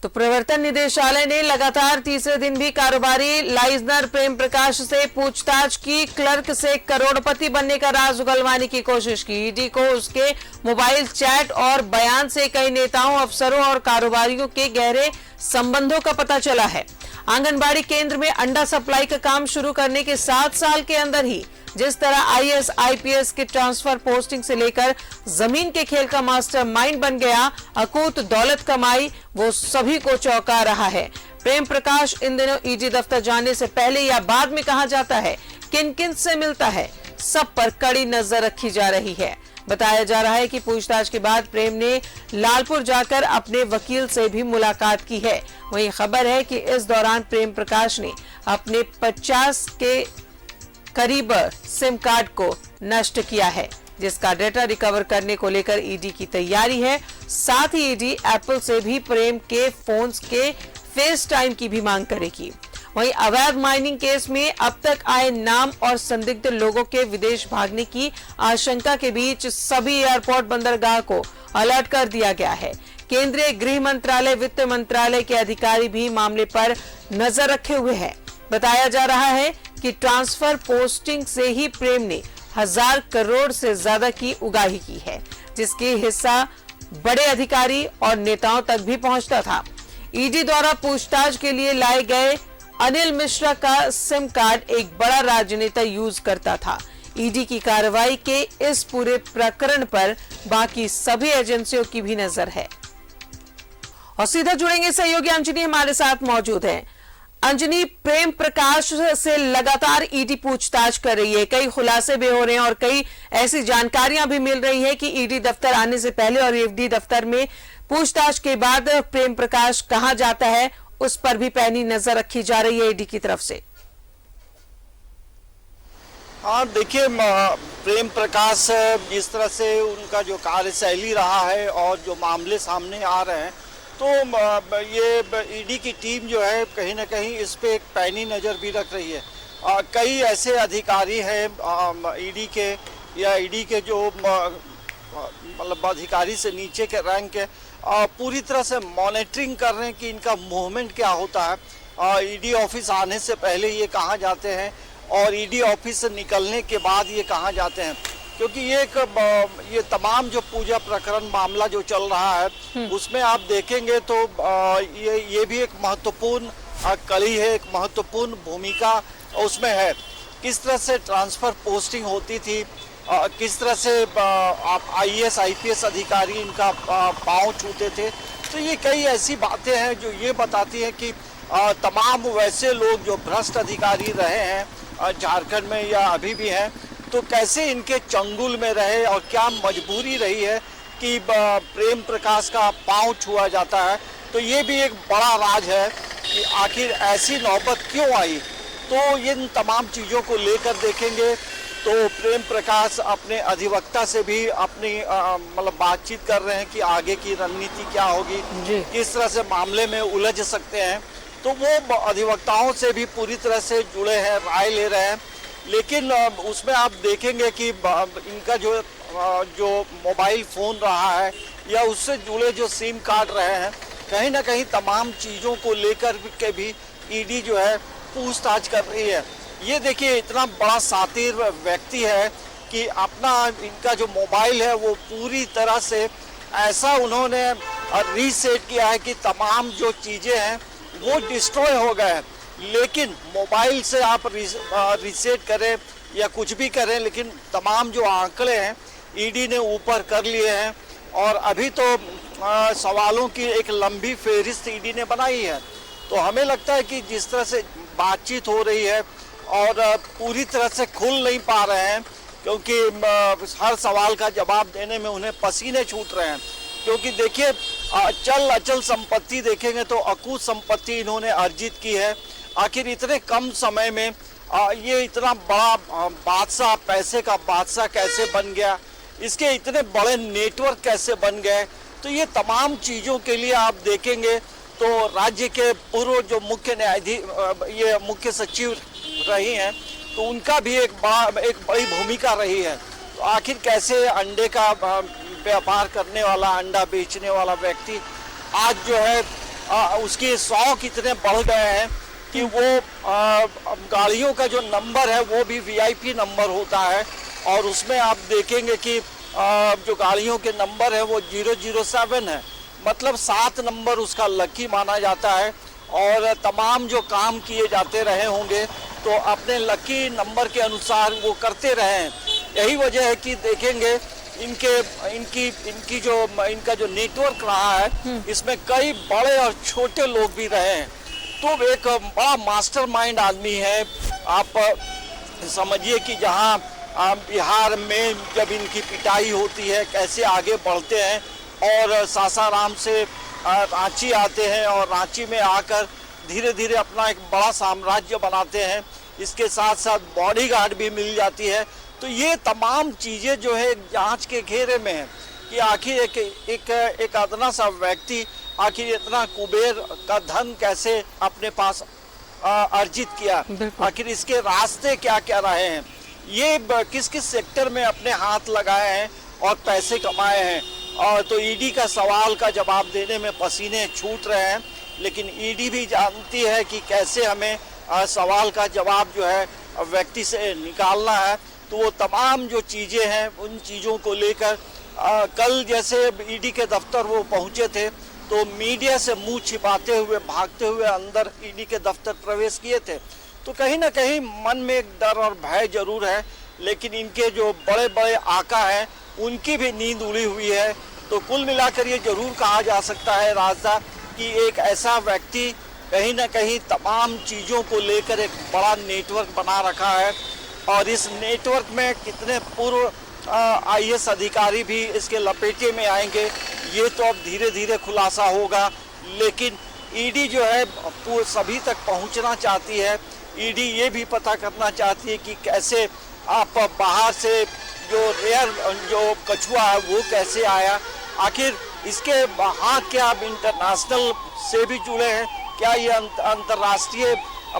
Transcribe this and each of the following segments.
तो प्रवर्तन निदेशालय ने लगातार तीसरे दिन भी कारोबारी लाइजनर प्रेम प्रकाश से पूछताछ की। क्लर्क से करोड़पति बनने का राज उगलवाने की कोशिश की। ईडी को उसके मोबाइल चैट और बयान से कई नेताओं, अफसरों और कारोबारियों के गहरे संबंधों का पता चला है। आंगनबाड़ी केंद्र में अंडा सप्लाई का काम शुरू करने के 7 साल के अंदर ही जिस तरह आईएएस, आईपीएस के ट्रांसफर, पोस्टिंग से लेकर जमीन के खेल का मास्टरमाइंड बन गया, अकूत दौलत कमाई, वो सभी को चौंका रहा है। प्रेम प्रकाश इन दिनों ईडी दफ्तर जाने से पहले या बाद में कहां जाता है, किन किन से मिलता है, सब पर कड़ी नजर रखी जा रही है। बताया जा रहा है कि पूछताछ के बाद प्रेम ने लालपुर जाकर अपने वकील से भी मुलाकात की है। वहीं खबर है कि इस दौरान प्रेम प्रकाश ने अपने 50 के करीब सिम कार्ड को नष्ट किया है, जिसका डेटा रिकवर करने को लेकर ईडी की तैयारी है। साथ ही ईडी एप्पल से भी प्रेम के फोन्स के फेस टाइम की भी मांग करेगी। वहीं अवैध माइनिंग केस में अब तक आए नाम और संदिग्ध लोगों के विदेश भागने की आशंका के बीच सभी एयरपोर्ट बंदरगाह को अलर्ट कर दिया गया है। केंद्रीय गृह मंत्रालय, वित्त मंत्रालय के अधिकारी भी मामले पर नजर रखे हुए हैं। बताया जा रहा है कि ट्रांसफर, पोस्टिंग से ही प्रेम ने 1000 करोड़ से ज्यादा की उगाही की है, जिसकी हिस्सा बड़े अधिकारी और नेताओं तक भी पहुंचता था। ईडी द्वारा पूछताछ के लिए लाए गए अनिल मिश्रा का सिम कार्ड एक बड़ा राजनेता यूज करता था। ईडी की कार्रवाई के इस पूरे प्रकरण पर बाकी सभी एजेंसियों की भी नजर है। और सीधा जुड़ेंगे सहयोगी अंजनी हमारे साथ मौजूद हैं। अंजनी, प्रेम प्रकाश से लगातार ईडी पूछताछ कर रही है, कई खुलासे भी हो रहे हैं और कई ऐसी जानकारियां भी मिल रही है कि ईडी दफ्तर आने से पहले और ईडी दफ्तर में पूछताछ के बाद प्रेम प्रकाश कहां जाता है, उस पर भी पैनी नजर रखी जा रही है ईडी की तरफ से। हाँ, देखिए, प्रेम प्रकाश जिस तरह से उनका जो कार्यशैली रहा है और जो मामले सामने आ रहे हैं, तो ये ईडी की टीम जो है कहीं ना कहीं इस पे एक पैनी नज़र भी रख रही है। कई ऐसे अधिकारी हैं ईडी के या ईडी के जो मतलब अधिकारी से नीचे के रैंक के पूरी तरह से मॉनिटरिंग कर रहे हैं कि इनका मूवमेंट क्या होता है। ईडी ऑफिस आने से पहले ये कहाँ जाते हैं और ईडी ऑफिस से निकलने के बाद ये कहाँ जाते हैं, क्योंकि ये तमाम जो पूजा प्रकरण मामला जो चल रहा है उसमें आप देखेंगे तो ये भी एक महत्वपूर्ण कड़ी है, एक महत्वपूर्ण भूमिका उसमें है। किस तरह से ट्रांसफर पोस्टिंग होती थी, किस तरह से आप आईएएस, आईपीएस अधिकारी इनका पांव छूते थे। तो ये कई ऐसी बातें हैं जो ये बताती हैं कि तमाम वैसे लोग जो भ्रष्ट अधिकारी रहे हैं झारखंड में या अभी भी हैं, तो कैसे इनके चंगुल में रहे और क्या मजबूरी रही है कि प्रेम प्रकाश का पांव छुआ जाता है। तो ये भी एक बड़ा राज है कि आखिर ऐसी नौबत क्यों आई। तो इन तमाम चीज़ों को लेकर देखेंगे तो प्रेम प्रकाश अपने अधिवक्ता से भी अपनी मतलब बातचीत कर रहे हैं कि आगे की रणनीति क्या होगी, किस तरह से मामले में उलझ सकते हैं। तो वो अधिवक्ताओं से भी पूरी तरह से जुड़े हैं, राय ले रहे हैं। लेकिन उसमें आप देखेंगे कि इनका जो मोबाइल फ़ोन रहा है या उससे जुड़े जो सिम कार्ड रहे हैं, कहीं ना कहीं तमाम चीज़ों को लेकर के भी ईडी जो है पूछताछ कर रही है। ये देखिए, इतना बड़ा शातिर व्यक्ति है कि अपना इनका जो मोबाइल है वो पूरी तरह से ऐसा उन्होंने रीसेट किया है कि तमाम जो चीज़ें हैं वो डिस्ट्रॉय हो गए हैं। लेकिन मोबाइल से आप रीसेट करें या कुछ भी करें, लेकिन तमाम जो आंकड़े हैं ईडी ने ऊपर कर लिए हैं और अभी तो सवालों की एक लंबी फेहरिस्त ईडी ने बनाई है। तो हमें लगता है कि जिस तरह से बातचीत हो रही है और पूरी तरह से खुल नहीं पा रहे हैं, क्योंकि हर सवाल का जवाब देने में उन्हें पसीने छूट रहे हैं। क्योंकि देखिए, चल अचल संपत्ति देखेंगे तो अकूत संपत्ति इन्होंने अर्जित की है। आखिर इतने कम समय में ये इतना बड़ा बादशाह, पैसे का बादशाह कैसे बन गया, इसके इतने बड़े नेटवर्क कैसे बन गए। तो ये तमाम चीज़ों के लिए आप देखेंगे तो राज्य के पूर्व जो ये मुख्य सचिव रही हैं, तो उनका भी एक बड़ी भूमिका रही है। तो आखिर कैसे अंडे का व्यापार करने वाला, अंडा बेचने वाला व्यक्ति आज जो है उसके शौक इतने बढ़ गए हैं कि वो गाड़ियों का जो नंबर है वो भी वीआईपी नंबर होता है, और उसमें आप देखेंगे कि जो गाड़ियों के नंबर है वो 007 है, मतलब 7 नंबर उसका लकी माना जाता है। और तमाम जो काम किए जाते रहे होंगे तो अपने लकी नंबर के अनुसार वो करते रहे हैं। यही वजह है कि देखेंगे इनका जो नेटवर्क रहा है इसमें कई बड़े और छोटे लोग भी रहे हैं। तो एक बड़ा मास्टरमाइंड आदमी है। आप समझिए कि जहां बिहार में जब इनकी पिटाई होती है कैसे आगे बढ़ते हैं और सासाराम से रांची आते हैं और रांची में आकर धीरे धीरे अपना एक बड़ा साम्राज्य बनाते हैं। इसके साथ साथ बॉडीगार्ड भी मिल जाती है। तो ये तमाम चीज़ें जो है जांच के घेरे में है कि आखिर एक अदना सा व्यक्ति आखिर इतना कुबेर का धन कैसे अपने पास अर्जित किया, आखिर इसके रास्ते क्या क्या रहे हैं, ये किस किस सेक्टर में अपने हाथ लगाए हैं और पैसे कमाए हैं। और तो ईडी का सवाल का जवाब देने में पसीने छूट रहे हैं, लेकिन ईडी भी जानती है कि कैसे हमें सवाल का जवाब जो है व्यक्ति से निकालना है। तो वो तमाम जो चीज़ें हैं उन चीज़ों को लेकर कल जैसे ईडी के दफ्तर वो पहुंचे थे तो मीडिया से मुंह छिपाते हुए भागते हुए अंदर ईडी के दफ्तर प्रवेश किए थे। तो कहीं ना कहीं मन में एक डर और भय जरूर है, लेकिन इनके जो बड़े बड़े आका हैं उनकी भी नींद उड़ी हुई है। तो कुल मिलाकर ये जरूर कहा जा सकता है राजा कि एक ऐसा व्यक्ति कहीं ना कहीं तमाम चीज़ों को लेकर एक बड़ा नेटवर्क बना रखा है, और इस नेटवर्क में कितने पूर्व आईएएस अधिकारी भी इसके लपेटे में आएंगे ये तो अब धीरे धीरे खुलासा होगा। लेकिन ईडी जो है सभी तक पहुंचना चाहती है। ईडी ये भी पता करना चाहती है कि कैसे आप बाहर से जो कछुआ है वो कैसे आया, आखिर इसके हाथ क्या आप इंटरनेशनल से भी जुड़े हैं, क्या ये अंतर्राष्ट्रीय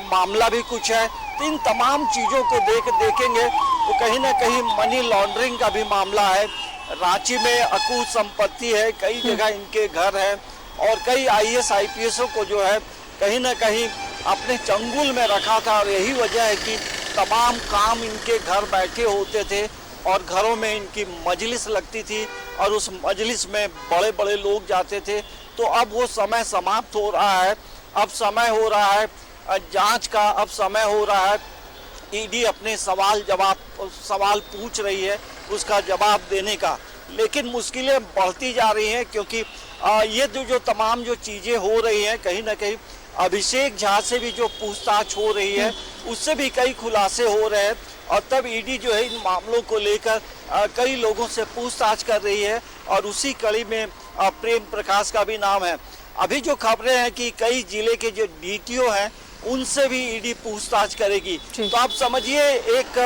मामला भी कुछ है। तो इन तमाम चीज़ों को देखेंगे तो कहीं ना कहीं मनी लॉन्ड्रिंग का भी मामला है। रांची में अकूत संपत्ति है, कई जगह इनके घर हैं, और कई आईएएस आईपीएसओं को जो है कहीं ना कहीं अपने चंगुल में रखा था, और यही वजह है कि तमाम काम इनके घर बैठे होते थे और घरों में इनकी मजलिस लगती थी और उस मजलिस में बड़े बड़े लोग जाते थे। तो अब वो समय समाप्त हो रहा है, अब समय हो रहा है जांच का, अब समय हो रहा है ईडी अपने सवाल पूछ रही है उसका जवाब देने का। लेकिन मुश्किलें बढ़ती जा रही हैं क्योंकि ये जो तमाम जो चीज़ें हो रही हैं कहीं ना कहीं अभिषेक झा से भी जो पूछताछ हो रही है उससे भी कई खुलासे हो रहे हैं, और तब ईडी जो है इन मामलों को लेकर कई लोगों से पूछताछ कर रही है, और उसी कड़ी में प्रेम प्रकाश का भी नाम है। अभी जो खबरें हैं कि कई जिले के जो डीटीओ हैं उनसे भी ईडी पूछताछ करेगी। तो आप समझिए एक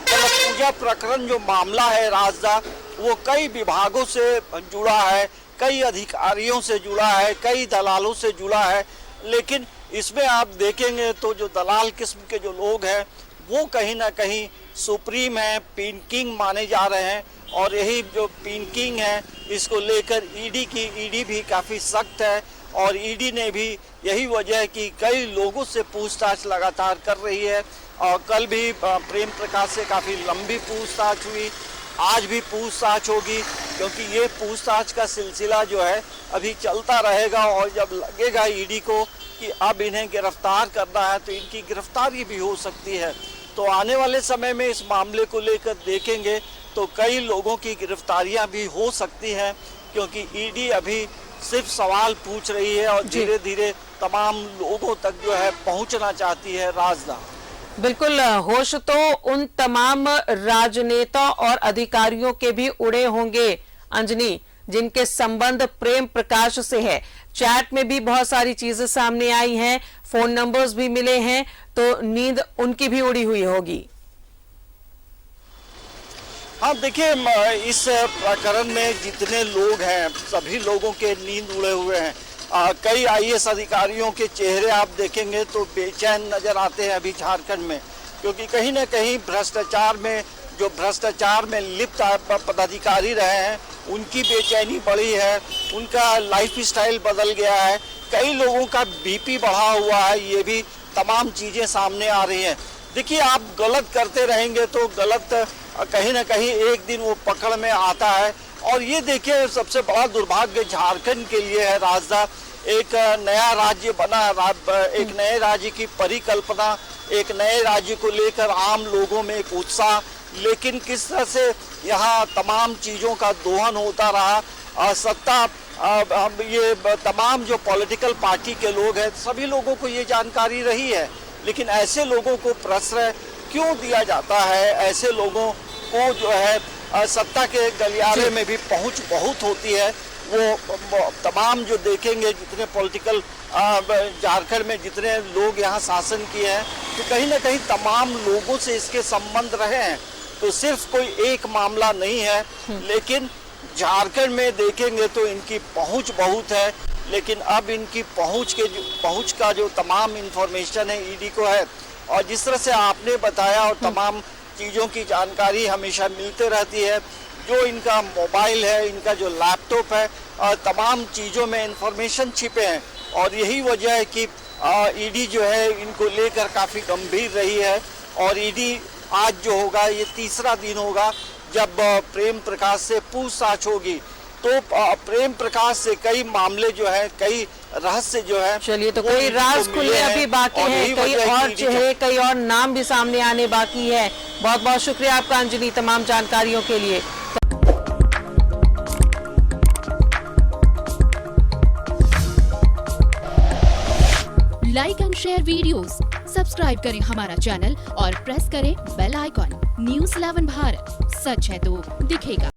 पूजा प्रकरण जो मामला है राजदा, वो कई विभागों से जुड़ा है, कई अधिकारियों से जुड़ा है, कई दलालों से जुड़ा है। लेकिन इसमें आप देखेंगे तो जो दलाल किस्म के जो लोग हैं वो कहीं ना कहीं सुप्रीम है, पिन किंग माने जा रहे हैं, और यही जो पिन किंग है इसको लेकर ईडी भी काफ़ी सख्त है, और ईडी ने भी यही वजह है कि कई लोगों से पूछताछ लगातार कर रही है। और कल भी प्रेम प्रकाश से काफ़ी लंबी पूछताछ हुई, आज भी पूछताछ होगी, क्योंकि ये पूछताछ का सिलसिला जो है अभी चलता रहेगा। और जब लगेगा ईडी को कि अब इन्हें गिरफ्तार करना है तो इनकी गिरफ्तारी भी हो सकती है। तो आने वाले समय में इस मामले को लेकर देखेंगे तो कई लोगों की गिरफ्तारियां भी हो सकती हैं, क्योंकि ईडी अभी सिर्फ सवाल पूछ रही है और धीरे धीरे तमाम लोगों तक जो है पहुंचना चाहती है राजदा। बिल्कुल, होश तो उन तमाम राजनेता और अधिकारियों के भी उड़े होंगे अंजनी जिनके संबंध प्रेम प्रकाश से है। चैट में भी बहुत सारी चीजें सामने आई हैं, फोन नंबर्स भी मिले हैं, तो नींद उनकी भी उड़ी हुई होगी। हाँ देखिए, इस प्रकरण में जितने लोग हैं सभी लोगों के नींद उड़े हुए हैं। कई आईएएस अधिकारियों के चेहरे आप देखेंगे तो बेचैन नजर आते हैं अभी झारखंड में, क्योंकि कहीं ना कहीं भ्रष्टाचार में लिप्त पदाधिकारी रहे हैं उनकी बेचैनी बढ़ी है, उनका लाइफ स्टाइल बदल गया है। कई लोगों का बीपी बढ़ा हुआ है, ये भी तमाम चीजें सामने आ रही हैं। देखिए, आप गलत करते रहेंगे तो गलत कहीं ना कहीं एक दिन वो पकड़ में आता है। और ये देखिए, सबसे बड़ा दुर्भाग्य झारखंड के लिए है। राजदा एक नया राज्य बना, एक नए राज्य की परिकल्पना, एक नए राज्य को लेकर आम लोगों में एक उत्साह, लेकिन किस तरह से यहाँ तमाम चीज़ों का दोहन होता रहा। सत्ता ये तमाम जो पॉलिटिकल पार्टी के लोग हैं, सभी लोगों को ये जानकारी रही है, लेकिन ऐसे लोगों को प्रश्रय क्यों दिया जाता है? ऐसे लोगों को जो है सत्ता के गलियारे में भी पहुंच बहुत होती है। वो तमाम जो देखेंगे, जितने पॉलिटिकल झारखंड में जितने लोग यहाँ शासन किए हैं, तो कहीं ना कहीं तमाम लोगों से इसके संबंध रहे हैं। तो सिर्फ कोई एक मामला नहीं है, लेकिन झारखंड में देखेंगे तो इनकी पहुंच बहुत है। लेकिन अब इनकी पहुंच का जो तमाम इंफॉर्मेशन है ईडी को है, और जिस तरह से आपने बताया, और तमाम चीज़ों की जानकारी हमेशा मिलते रहती है। जो इनका मोबाइल है, इनका जो लैपटॉप है, तमाम चीज़ों में इंफॉर्मेशन छिपे हैं, और यही वजह है कि ईडी जो है इनको लेकर काफ़ी गंभीर रही है। और ईडी आज जो होगा, ये तीसरा दिन होगा जब प्रेम प्रकाश से पूछताछ होगी। तो प्रेम प्रकाश से कई मामले जो है, कई रहस्य जो है, चलिए, तो कई राज खुलने अभी बाकी हैं, कई और चेहरे, कई और नाम भी सामने आने बाकी है। बहुत बहुत शुक्रिया आपका अंजलि, तमाम जानकारियों के लिए। Like and share videos, subscribe करें हमारा चैनल और प्रेस करें बेल आइकॉन। News 11 भारत, सच है तो दिखेगा।